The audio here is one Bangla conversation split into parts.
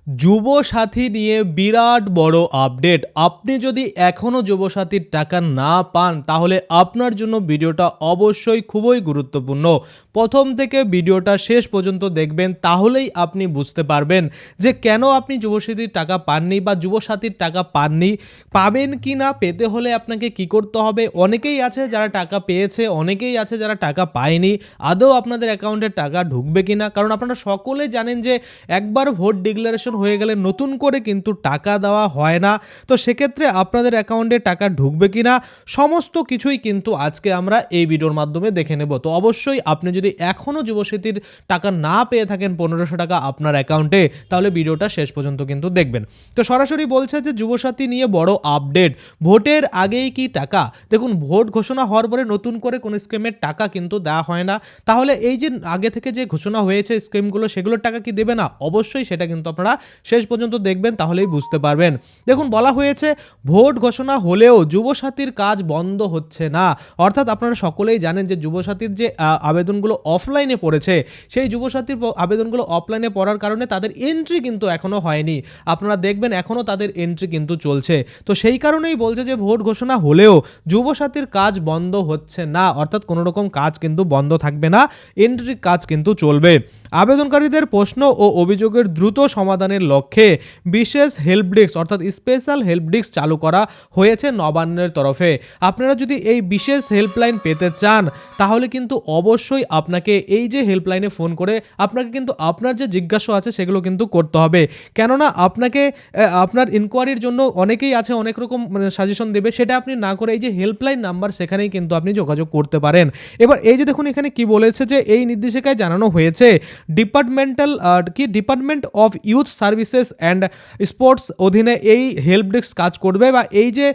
যুবসাথী নিয়ে বিরাট বড় আপডেট। আপনি যদি এখনও যুবসাথীর টাকা না পান তাহলে আপনার জন্য ভিডিওটা অবশ্যই খুবই গুরুত্বপূর্ণ। প্রথম থেকে ভিডিওটা শেষ পর্যন্ত দেখবেন, তাহলেই আপনি বুঝতে পারবেন যে কেন আপনি যুবসাথীর টাকা পাননি বা যুবসাথীর টাকা পাননি, পাবেন কি না, পেতে হলে আপনাকে কি করতে হবে। অনেকেই আছে যারা টাকা পেয়েছে, অনেকেই আছে যারা টাকা পায়নি। আদৌ আপনাদের অ্যাকাউন্টে টাকা ঢুকবে কিনা, কারণ আপনারা সকলে জানেন যে একবার ভোট ডিক্লারেশন হয়ে গেলে নতুন করে কিন্তু টাকা দেওয়া হয় না। তো সেক্ষেত্রে আপনাদের অ্যাকাউন্টে টাকা ঢুকবে কিনা সমস্ত কিছুই কিন্তু আজকে আমরা এই ভিডিওর মাধ্যমে দেখে নেব। তো অবশ্যই আপনি যদি এখনও যুবসাথীর টাকা না পেয়ে থাকেন 1500 টাকা আপনার অ্যাকাউন্টে, তাহলে ভিডিওটা শেষ পর্যন্ত কিন্তু দেখবেন। তো সরাসরি বলছে যে যুবসাথী নিয়ে বড় আপডেট, ভোটের আগেই কি টাকা। দেখুন, ভোট ঘোষণা হওয়ার পরে নতুন করে কোনো স্কিমের টাকা কিন্তু দেওয়া হয় না। তাহলে এই যে আগে থেকে যে ঘোষণা হয়েছে স্কিমগুলো, সেগুলোর টাকা কি দেবে না? অবশ্যই সেটা কিন্তু আপনারা শেষ পর্যন্ত দেখবেন, তাহলেই বুঝতে পারবেন। দেখুন, বলা হয়েছে ভোট ঘোষণা হলেও যুবসাথীর কাজ বন্ধ হচ্ছে না। অর্থাৎ আপনারা সকলেই জানেন যে যুবসাথীর যে আবেদনগুলো অফলাইনে পড়েছে, সেই যুবসাথীর আবেদনগুলো অফলাইনে পড়ার কারণে তাদের এন্ট্রি কিন্তু এখনও হয়নি। আপনারা দেখবেন এখনও তাদের এন্ট্রি কিন্তু চলছে। তো সেই কারণেই বলছে যে ভোট ঘোষণা হলেও যুবসাথীর কাজ বন্ধ হচ্ছে না, অর্থাৎ কোনো রকম কাজ কিন্তু বন্ধ থাকবে না, এন্ট্রির কাজ কিন্তু চলবে। আবেদনকারীদের প্রশ্ন ও অভিযোগের দ্রুত সমাধানের লক্ষ্যে বিশেষ হেল্প ডেস্ক অর্থাৎ স্পেশাল হেল্প ডেস্ক চালু করা হয়েছে নবান্নের তরফে। আপনারা যদি এই বিশেষ হেল্পলাইন পেতে চান, তাহলে কিন্তু অবশ্যই আপনাকে এই যে হেল্পলাইনে ফোন করে আপনাকে কিন্তু আপনার যে জিজ্ঞাসা আছে সেগুলো কিন্তু করতে হবে। কেননা আপনাকে আপনার ইনকোয়ারির জন্য অনেকেই আছে, অনেক রকম সাজেশন দেবে, সেটা আপনি না করে এই যে হেল্পলাইন নাম্বার, সেখানেই কিন্তু আপনি যোগাযোগ করতে পারেন। এবার এই যে দেখুন এখানে কি বলেছে, যে এই নির্দেশিকায় জানানো হয়েছে department of youth services and sports অধীনে এই হেল্প ডেস্ক কাজ করবে, বা এই যে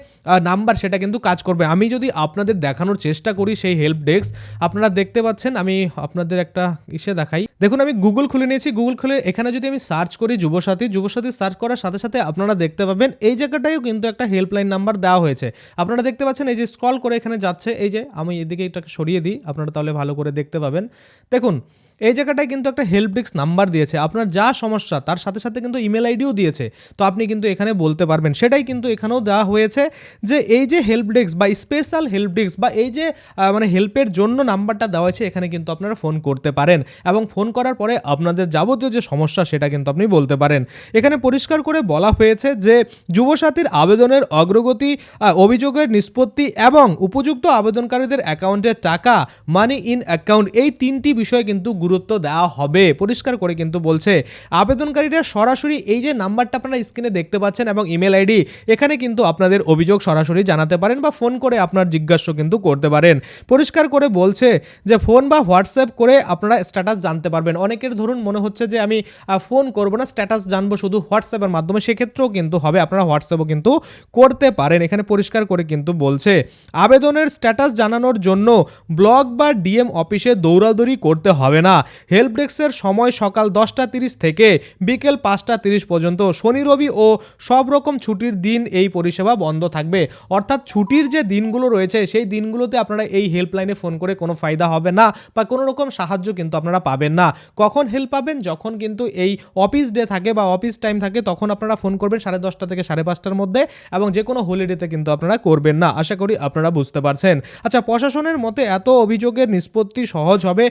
নাম্বার সেটা কিন্তু কাজ করবে। আমি যদি আপনাদের দেখানোর চেষ্টা করি সেই হেল্প ডেস্ক, আপনারা দেখতে পাচ্ছেন, আমি আপনাদের একটা ইসে দেখাই। দেখুন, আমি গুগল খুলে নিয়েছি। গুগল খুলে এখানে যদি আমি সার্চ করি যুবসাথী সার্চ করার সাথে সাথে আপনারা দেখতে পাবেন এই জায়গাটায়ও কিন্তু একটা হেল্পলাইন নাম্বার দেওয়া হয়েছে। আপনারা দেখতে পাচ্ছেন, এই যে স্ক্রল করে এখানে যাচ্ছে, এই যে আমি এদিকে এটাকে সরিয়ে দিই, আপনারা তাহলে ভালো করে দেখতে পাবেন। দেখুন, এই জায়গাটায় কিন্তু একটা হেল্প ডেস্ক নাম্বার দিয়েছে। আপনার যা সমস্যা তার সাথে সাথে কিন্তু ইমেল আইডিও দিয়েছে। তো আপনি কিন্তু এখানে বলতে পারবেন, সেটাই কিন্তু এখানেও দেওয়া হয়েছে, যে এই যে হেল্প ডেস্ক বা স্পেশাল হেল্প ডেস্ক বা এই যে মানে হেল্পের জন্য নাম্বারটা দেওয়া হয়েছে, এখানে কিন্তু আপনারা ফোন করতে পারেন এবং ফোন করার পরে আপনাদের যাবতীয় যে সমস্যা সেটা কিন্তু আপনি বলতে পারেন। এখানে পরিষ্কার করে বলা হয়েছে যে যুবসাথীর আবেদনের অগ্রগতি, অভিযোগের নিষ্পত্তি এবং উপযুক্ত আবেদনকারীদের অ্যাকাউন্টে টাকা, মানি ইন অ্যাকাউন্ট, এই তিনটি বিষয় কিন্তু গুরুত্ব দেওয়া হবে। পরিষ্কার করে কিন্তু বলছে আবেদনকারীরা সরাসরি এই যে নাম্বারটা আপনারা স্ক্রিনে দেখতে পাচ্ছেন এবং ইমেল আইডি, এখানে কিন্তু আপনাদের অভিযোগ সরাসরি জানাতে পারেন বা ফোন করে আপনার জিজ্ঞাসা কিন্তু করতে পারেন। পরিষ্কার করে বলছে যে ফোন বা হোয়াটসঅ্যাপ করে আপনারা স্ট্যাটাস জানতে পারবেন। অনেকের ধরুন মনে হচ্ছে যে আমি ফোন করব না, স্ট্যাটাস জানবো শুধু হোয়াটসঅ্যাপের মাধ্যমে, সেক্ষেত্রেও কিন্তু হবে, আপনারা হোয়াটসঅ্যাপও কিন্তু করতে পারেন। এখানে পরিষ্কার করে কিন্তু বলছে আবেদনের স্ট্যাটাস জানানোর জন্য ব্লক বা ডিএম অফিসে দৌড়াদৌড়ি করতে হবে না। হেল্প ডেস্কের সময় সকাল 10:30 থেকে বিকেল 5:30 পর্যন্ত। শনি রবি ও সব রকম ছুটির দিন এই পরিষেবা বন্ধ থাকবে। অর্থাৎ ছুটির যে দিনগুলো রয়েছে সেই দিনগুলোতে আপনারা এই হেল্পলাইনে ফোন করে কোনো ফায়দা হবে না বা কোনো রকম সাহায্য কিন্তু আপনারা পাবেন না। কখন হেল্প পাবেন? যখন কিন্তু এই অফিস ডে থাকে বা অফিস টাইম থাকে, তখন আপনারা ফোন করবেন 10:30 থেকে 5:30 মধ্যে, এবং যে কোনো হলিডেতে কিন্তু আপনারা করবেন না। আশা করি আপনারা বুঝতে পারছেন। আচ্ছা, প্রশাসনের মতে এত অভিযোগের নিষ্পত্তি সহজ হবে।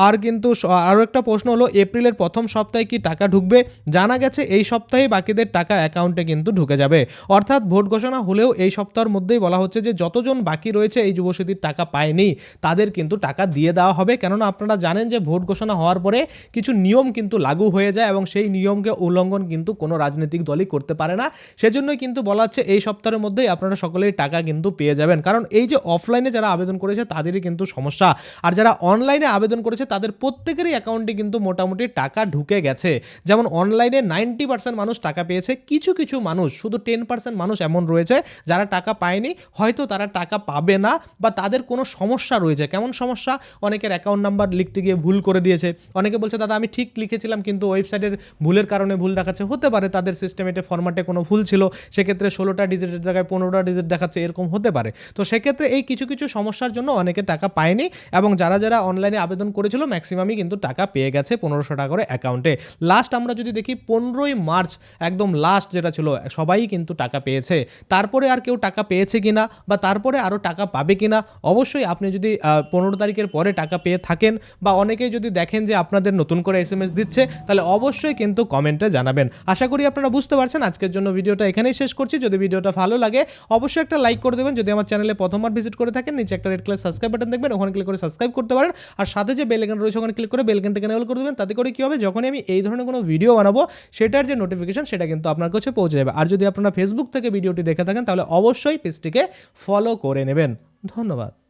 আর কিন্তু আরও একটা প্রশ্ন হলো, এপ্রিলের প্রথম সপ্তাহে কি টাকা ঢুকবে? জানা গেছে এই সপ্তাহে বাকিদের টাকা অ্যাকাউন্টে কিন্তু ঢুকে যাবে। অর্থাৎ ভোট ঘোষণা হলেও এই সপ্তাহের মধ্যেই বলা হচ্ছে যে যতজন বাকি রয়েছে এই যুবসাথীর টাকা পায়নি, তাদের কিন্তু টাকা দিয়ে দেওয়া হবে। কেননা আপনারা জানেন যে ভোট ঘোষণা হওয়ার পরে কিছু নিয়ম কিন্তু লাগু হয়ে যায় এবং সেই নিয়মকে উল্লঙ্ঘন কিন্তু কোনো রাজনৈতিক দলই করতে পারে না। সেজন্যই কিন্তু বলা হচ্ছে এই সপ্তাহের মধ্যেই আপনারা সকলেই টাকা কিন্তু পেয়ে যাবেন। কারণ এই যে অফলাইনে যারা আবেদন করেছে তাদেরই কিন্তু সমস্যা, আর যারা অনলাইনে আবেদন করেছে তাদের প্রত্যেকেরই অ্যাকাউন্টে কিন্তু মোটামুটি টাকা ঢুকে গেছে। যেমন অনলাইনে 90% মানুষ টাকা পেয়েছে, কিছু কিছু মানুষ, শুধু 10% মানুষ এমন রয়েছে যারা টাকা পায়নি। হয়তো তারা টাকা পাবে না বা তাদের কোনো সমস্যা রয়েছে। কেমন সমস্যা? অনেকের অ্যাকাউন্ট নাম্বার লিখতে গিয়ে ভুল করে দিয়েছে। অনেকে বলছে দাদা আমি ঠিক লিখেছিলাম কিন্তু ওয়েবসাইটের ভুলের কারণে ভুল দেখাচ্ছে। হতে পারে তাদের সিস্টেমেটে ফরম্যাটে কোনো ভুল ছিল, সেক্ষেত্রে 16টা ডিজিটের জায়গায় 15টা ডিজিট দেখাচ্ছে, এরকম হতে পারে। তো সেক্ষেত্রে এই কিছু কিছু সমস্যার জন্য অনেকে টাকা পায়নি, এবং যারা যারা অনলাইনে আবেদন করেছিল ম্যাক্সিমামই কিন্তু টাকা পেয়ে গেছে 1500 টাকা করে অ্যাকাউন্টে। লাস্ট আমরা যদি দেখি 15ই মার্চ একদম লাস্ট যেটা ছিল সবাই কিন্তু টাকা পেয়েছে। তারপরে আর কেউ টাকা পেয়েছে কিনা বা তারপরে আরও টাকা পাবে কিনা, অবশ্যই আপনি যদি 15 তারিখের পরে টাকা পেয়ে থাকেন বা অনেকেই যদি দেখেন যে আপনাদের নতুন করে SMS দিচ্ছে, তাহলে অবশ্যই কিন্তু কমেন্টে জানাবেন। আশা করি আপনারা বুঝতে পারছেন। আজকের জন্য ভিডিওটা এখানেই শেষ করছি। যদি ভিডিওটা ভালো লাগে অবশ্যই একটা লাইক করে দেবেন। যদি আমার চ্যানেলে প্রথমবার ভিজিট করে থাকেন, নিচে একটা রেড কালার সাবস্ক্রাইব বাটন দেখবেন, ওখানে ক্লিক করে সাবস্ক্রাইব করতে পারেন। আর সাথে যে বেল আইকন রয়েছে ওখানে ক্লিক করে বেল আইকনটাকে এনেবল করে দেবেন। তাতে করে কি হবে, যখনই আমি এই ধরনের কোনো ভিডিও বানাবো সেটার যে নোটিফিকেশন সেটা কিন্তু আপনার কাছে পৌঁছে যাবে। আর যদি আপনারা ফেসবুক থেকে ভিডিওটি দেখে থাকেন তাহলে অবশ্যই পেজটিকে ফলো করে নেবেন। ধন্যবাদ।